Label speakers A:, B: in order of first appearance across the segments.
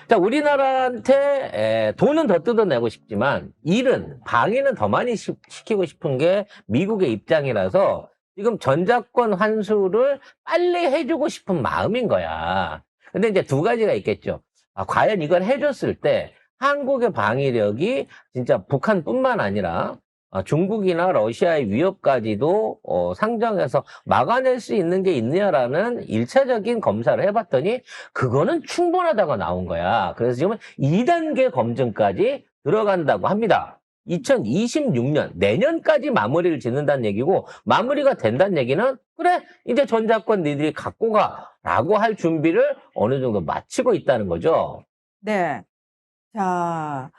A: 자, 우리나라한테 돈은 더 뜯어내고 싶지만 방위는 더 많이 시키고 싶은 게 미국의 입장이라서 지금 전자권 환수를 빨리 해주고 싶은 마음인 거야. 근데 이제 두 가지가 있겠죠. 과연 이걸 해줬을 때 한국의 방위력이 진짜 북한뿐만 아니라 중국이나 러시아의 위협까지도 상정해서 막아낼 수 있는 게 있느냐라는 일차적인 검사를 해봤더니 그거는 충분하다고 나온 거야. 그래서 지금 2단계 검증까지 들어간다고 합니다. 2026년 내년까지 마무리를 짓는다는 얘기고, 마무리가 된다는 얘기는 그래 이제 전자권 니들이 갖고 가라고 할 준비를 어느 정도 마치고 있다는 거죠.
B: 네. 자,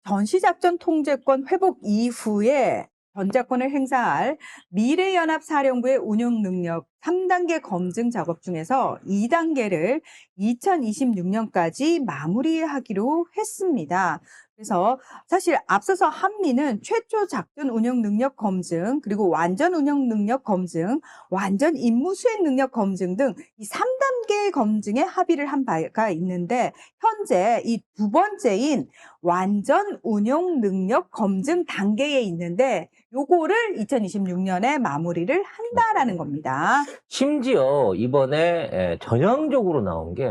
B: 전시작전 통제권 회복 이후에 전자권을 행사할 미래연합사령부의 운용 능력 3단계 검증 작업 중에서 2단계를 2026년까지 마무리하기로 했습니다. 그래서 사실 앞서서 한미는 최초 작전 운영 능력 검증, 그리고 완전 운영 능력 검증, 완전 임무 수행 능력 검증 등 이 3단계 검증에 합의를 한 바가 있는데, 현재 이 두 번째인 완전 운용 능력 검증 단계에 있는데 요거를 2026년에 마무리를 한다라는 겁니다.
A: 심지어 이번에 전형적으로 나온 게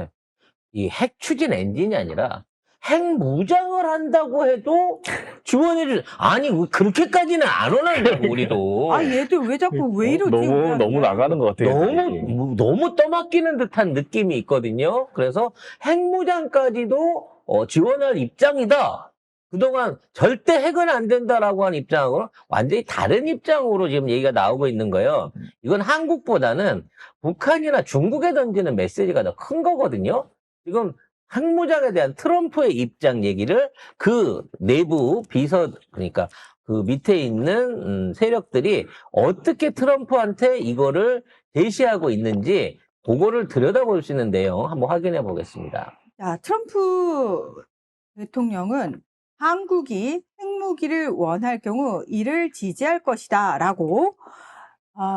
A: 이 핵 추진 엔진이 아니라 핵 무장을 한다고 해도 지원해줄, 아니, 그렇게까지는 안 원한다고, 우리도.
B: 아, 얘들 왜 자꾸 왜 이러지?
C: 너무 나가는 것 같아요.
A: 너무 떠맡기는 듯한 느낌이 있거든요. 그래서 핵무장까지도 지원할 입장이다. 그동안 절대 핵은 안 된다라고 한 입장하고 완전히 다른 입장으로 지금 얘기가 나오고 있는 거예요. 이건 한국보다는 북한이나 중국에 던지는 메시지가 더 큰 거거든요. 지금 핵무장에 대한 트럼프의 입장 얘기를 그 내부 그러니까 그 밑에 있는 세력들이 어떻게 트럼프한테 이거를 제시하고 있는지 그거를 들여다볼 수 있는 내용 한번 확인해 보겠습니다.
B: 자, 트럼프 대통령은 한국이 핵무기를 원할 경우 이를 지지할 것이다 라고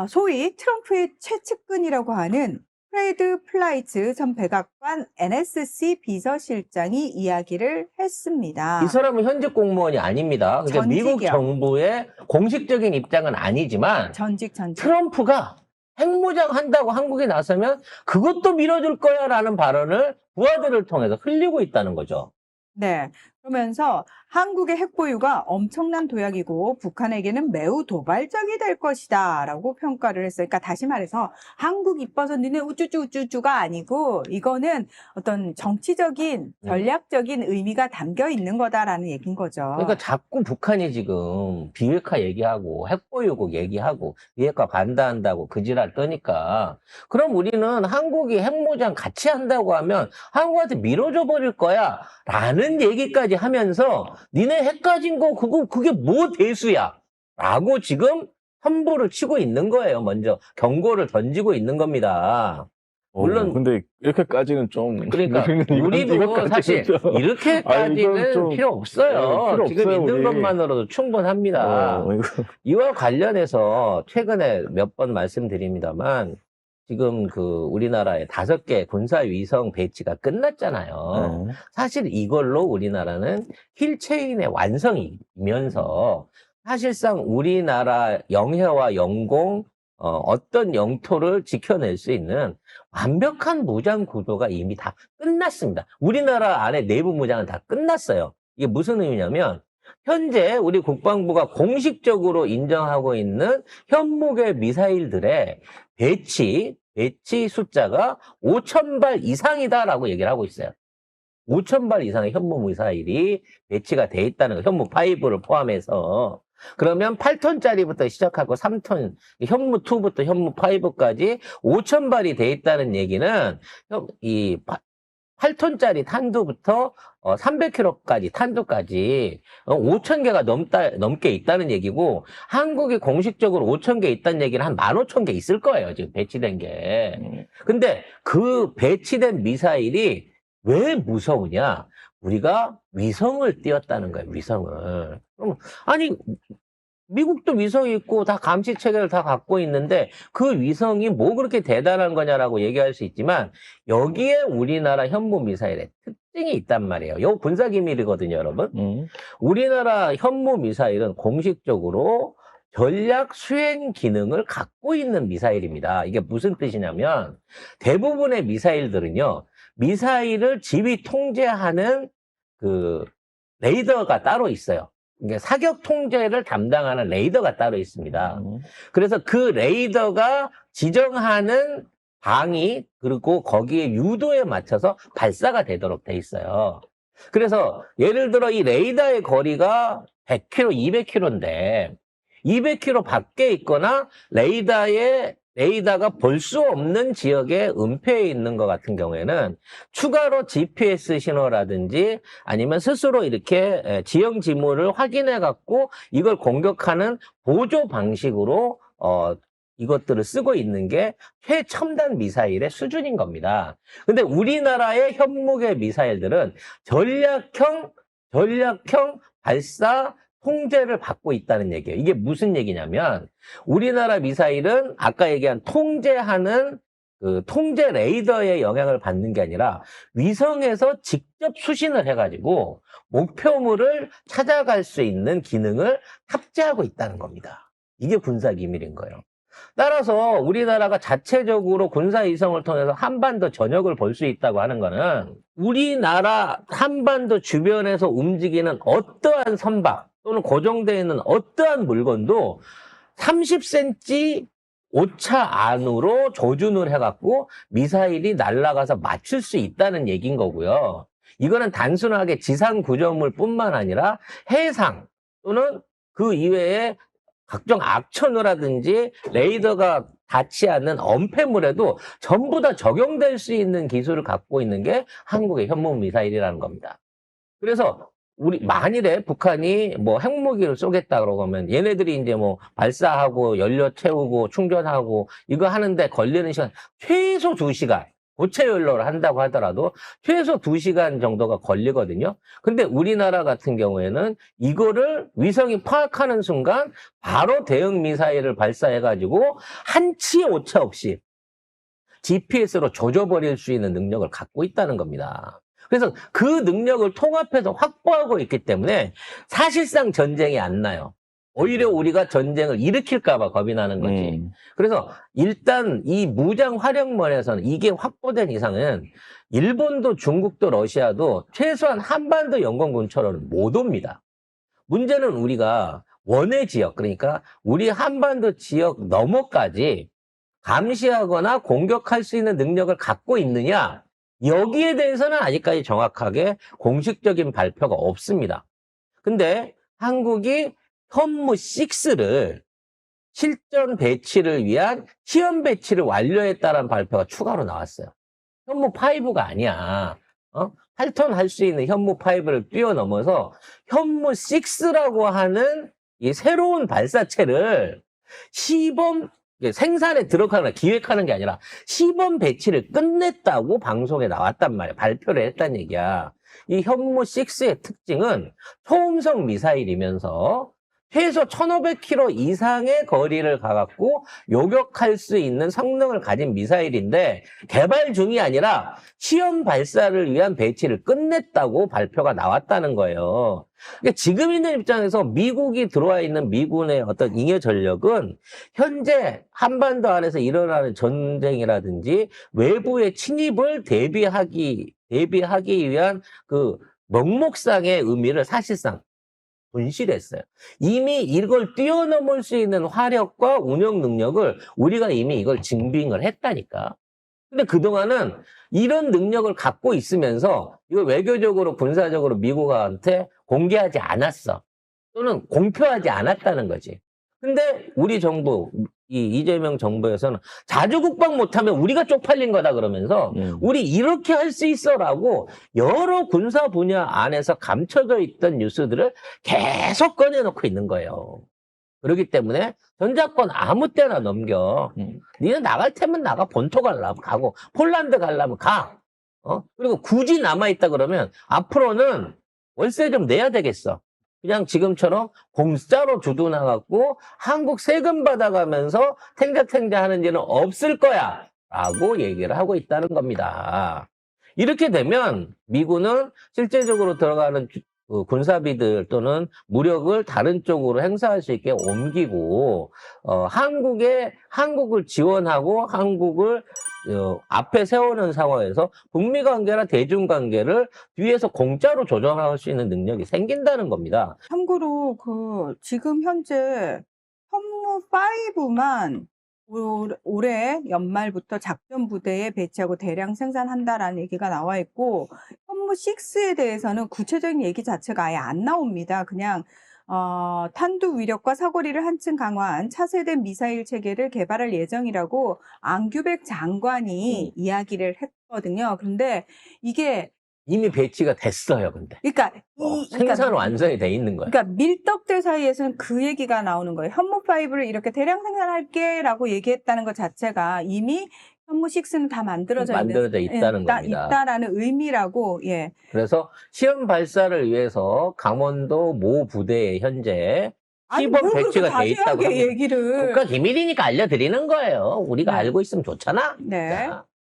B: 소위 트럼프의 최측근이라고 하는 프레드 플라이츠 전 백악관 NSC 비서실장이 이야기를 했습니다.
A: 이 사람은 현직 공무원이 아닙니다. 그러니까 미국 정부의 공식적인 입장은 아니지만
B: 전직.
A: 트럼프가 핵무장 한다고 한국에 나서면 그것도 밀어줄 거야 라는 발언을 부하들을 통해서 흘리고 있다는 거죠.
B: 네. 그러면서 한국의 핵 보유가 엄청난 도약이고 북한에게는 매우 도발적이 될 것이다 라고 평가를 했어요. 그러니까 다시 말해서 한국 이뻐서 니네 우쭈쭈가 아니고 이거는 어떤 정치적인 전략적인 의미가 담겨 있는 거다라는 얘기인 거죠.
A: 그러니까 자꾸 북한이 지금 비핵화 얘기하고 핵 보유국 얘기하고 비핵화 반대한다고 그 지랄 떠니까, 그럼 우리는 한국이 핵무장 같이 한다고 하면 한국한테 밀어줘 버릴 거야 라는 얘기까지 하면서 니네 핵 가진 거 그게 뭐 대수야 라고 지금 선보를 치고 있는 거예요. 먼저 경고를 던지고 있는 겁니다. 물론
C: 근데 이렇게까지는 좀
A: 그러니까 우리도 사실 이렇게까지는 필요 없어요.
C: 필요
A: 지금
C: 없어요,
A: 있는
C: 우리.
A: 것만으로도 충분합니다. 이와 관련해서 최근에 몇 번 말씀드립니다만 지금 우리나라의 5개 군사위성 배치가 끝났잖아요. 사실 이걸로 우리나라는 힐체인의 완성이면서 사실상 우리나라 영해와 영공 어떤 영토를 지켜낼 수 있는 완벽한 무장 구도가 이미 다 끝났습니다. 우리나라 안에 내부 무장은 다 끝났어요. 이게 무슨 의미냐면 현재 우리 국방부가 공식적으로 인정하고 있는 현무계 미사일들의 배치 숫자가 5,000발 이상이다라고 얘기를 하고 있어요. 5,000발 이상의 현무 미사일이 배치가 돼 있다는 거, 현무 5를 포함해서. 그러면 8톤짜리부터 시작하고 3톤, 현무2부터 현무 5까지 5,000발이 돼 있다는 얘기는 이 8톤짜리 탄두부터 300kg까지 탄두까지 5,000개가 넘게 있다는 얘기고, 한국이 공식적으로 5,000개 있다는 얘기는 한 15,000개 있을 거예요, 지금 배치된 게. 근데 그 배치된 미사일이 왜 무서우냐? 우리가 위성을 띄웠다는 거예요, 위성을. 그럼 아니 미국도 위성이 있고 다 감시 체계를 다 갖고 있는데 그 위성이 뭐 그렇게 대단한 거냐라고 얘기할 수 있지만 여기에 우리나라 현무 미사일의 특징이 있단 말이에요. 이거 군사 기밀이거든요, 여러분. 우리나라 현무 미사일은 공식적으로 전략 수행 기능을 갖고 있는 미사일입니다. 이게 무슨 뜻이냐면 대부분의 미사일들은요, 미사일을 지휘 통제하는 그 레이더가 따로 있어요. 이게 사격 통제를 담당하는 레이더가 따로 있습니다. 그래서 그 레이더가 지정하는 방위 그리고 거기에 유도에 맞춰서 발사가 되도록 돼 있어요. 그래서 예를 들어 이 레이더의 거리가 100km, 200km인데 200km 밖에 있거나 레이더가 볼 수 없는 지역에 은폐해 있는 것 같은 경우에는 추가로 GPS 신호라든지 아니면 스스로 이렇게 지형 지물을 확인해 갖고 이걸 공격하는 보조 방식으로 이것들을 쓰고 있는 게 최첨단 미사일의 수준인 겁니다. 근데 우리나라의 현무계 미사일들은 전략형 발사 통제를 받고 있다는 얘기예요. 이게 무슨 얘기냐면 우리나라 미사일은 아까 얘기한 통제하는 그 통제 레이더의 영향을 받는 게 아니라 위성에서 직접 수신을 해가지고 목표물을 찾아갈 수 있는 기능을 탑재하고 있다는 겁니다. 이게 군사 기밀인 거예요. 따라서 우리나라가 자체적으로 군사 위성을 통해서 한반도 전역을 볼 수 있다고 하는 거는 우리나라 한반도 주변에서 움직이는 어떠한 선박 또는 고정되어 있는 어떠한 물건도 30cm 오차 안으로 조준을 해갖고 미사일이 날아가서 맞출 수 있다는 얘기인 거고요. 이거는 단순하게 지상 구조물 뿐만 아니라 해상 또는 그 이외에 각종 악천후라든지 레이더가 닿지 않는 엄폐물에도 전부 다 적용될 수 있는 기술을 갖고 있는 게 한국의 현무 미사일이라는 겁니다. 그래서 만일에 북한이 뭐 핵무기를 쏘겠다 그러면 얘네들이 이제 뭐 발사하고 연료 채우고 충전하고 이거 하는데 걸리는 시간 최소 2시간. 고체 연료를 한다고 하더라도 최소 2시간 정도가 걸리거든요. 근데 우리나라 같은 경우에는 이거를 위성이 파악하는 순간 바로 대응 미사일을 발사해가지고 한치 오차 없이 GPS로 조져버릴 수 있는 능력을 갖고 있다는 겁니다. 그래서 그 능력을 통합해서 확보하고 있기 때문에 사실상 전쟁이 안 나요. 오히려 우리가 전쟁을 일으킬까봐 겁이 나는 거지. 그래서 일단 이 무장 활용면에서는 이게 확보된 이상은 일본도 중국도 러시아도 최소한 한반도 영공군처럼 못 옵니다. 문제는 우리가 원해 지역, 그러니까 우리 한반도 지역 너머까지 감시하거나 공격할 수 있는 능력을 갖고 있느냐, 여기에 대해서는 아직까지 정확하게 공식적인 발표가 없습니다. 근데 한국이 현무6를 실전 배치를 위한 시험 배치를 완료했다는 발표가 추가로 나왔어요. 현무5가 아니야. 8톤 할 수 있는 현무5를 뛰어넘어서 현무6라고 하는 이 새로운 발사체를 시범 생산에 들어가거나 기획하는 게 아니라 시범 배치를 끝냈다고 방송에 나왔단 말이야. 발표를 했단 얘기야. 이 현무6의 특징은 초음속 미사일이면서 최소 1500km 이상의 거리를 가갖고 요격할 수 있는 성능을 가진 미사일인데 개발 중이 아니라 시험 발사를 위한 배치를 끝냈다고 발표가 나왔다는 거예요. 그러니까 지금 있는 입장에서 미국이 들어와 있는 미군의 어떤 잉여 전력은 현재 한반도 안에서 일어나는 전쟁이라든지 외부의 침입을 대비하기 위한 그 명목상의 의미를 사실상 분실했어요. 이미 이걸 뛰어넘을 수 있는 화력과 운영 능력을 우리가 이미 이걸 증빙을 했다니까. 근데 그동안은 이런 능력을 갖고 있으면서 이걸 외교적으로 군사적으로 미국한테 공개하지 않았어. 또는 공표하지 않았다는 거지. 근데 우리 정부, 이재명 정부에서는 자주 국방 못하면 우리가 쪽팔린 거다 그러면서 우리 이렇게 할 수 있어라고 여러 군사 분야 안에서 감춰져 있던 뉴스들을 계속 꺼내놓고 있는 거예요. 그렇기 때문에 전작권 아무 때나 넘겨. 니네 나갈 테면 나가. 본토 가려면 가고 폴란드 가려면 가. 그리고 굳이 남아있다 그러면 앞으로는 월세 좀 내야 되겠어. 그냥 지금처럼 공짜로 주둔해갖고 한국 세금 받아가면서 탱자탱자 하는 일은 없을 거야 라고 얘기를 하고 있다는 겁니다. 이렇게 되면 미군은 실제적으로 들어가는 군사비들 또는 무력을 다른 쪽으로 행사할 수 있게 옮기고 한국을 지원하고 한국을 앞에 세우는 상황에서 북미 관계나 대중 관계를 뒤에서 공짜로 조정할 수 있는 능력이 생긴다는 겁니다.
B: 참고로 지금 현재 현무 5만 올해 연말부터 작전 부대에 배치하고 대량 생산한다라는 얘기가 나와 있고, 현무 6에 대해서는 구체적인 얘기 자체가 아예 안 나옵니다. 그냥 탄두 위력과 사거리를 한층 강화한 차세대 미사일 체계를 개발할 예정이라고 앙규백 장관이 이야기를 했거든요. 그런데 이게
A: 이미 배치가 됐어요, 근데.
B: 그러니까
A: 생산 완성이 돼 있는 거예요.
B: 그러니까 밀떡들 사이에서는 그 얘기가 나오는 거예요. 현무5를 이렇게 대량 생산할게라고 얘기했다는 것 자체가 이미 현무6는 다 만들어져
A: 있다는 겁니다.
B: 있다라는 의미라고, 예.
A: 그래서 시험 발사를 위해서 강원도 모 부대에 현재
B: 아니,
A: 시범
B: 뭘 그렇게
A: 배치가 돼 있다고
B: 자세하게
A: 합니다.
B: 얘기를.
A: 국가 기밀이니까 알려드리는 거예요. 우리가
B: 네.
A: 알고 있으면 좋잖아.
B: 네.
A: 자.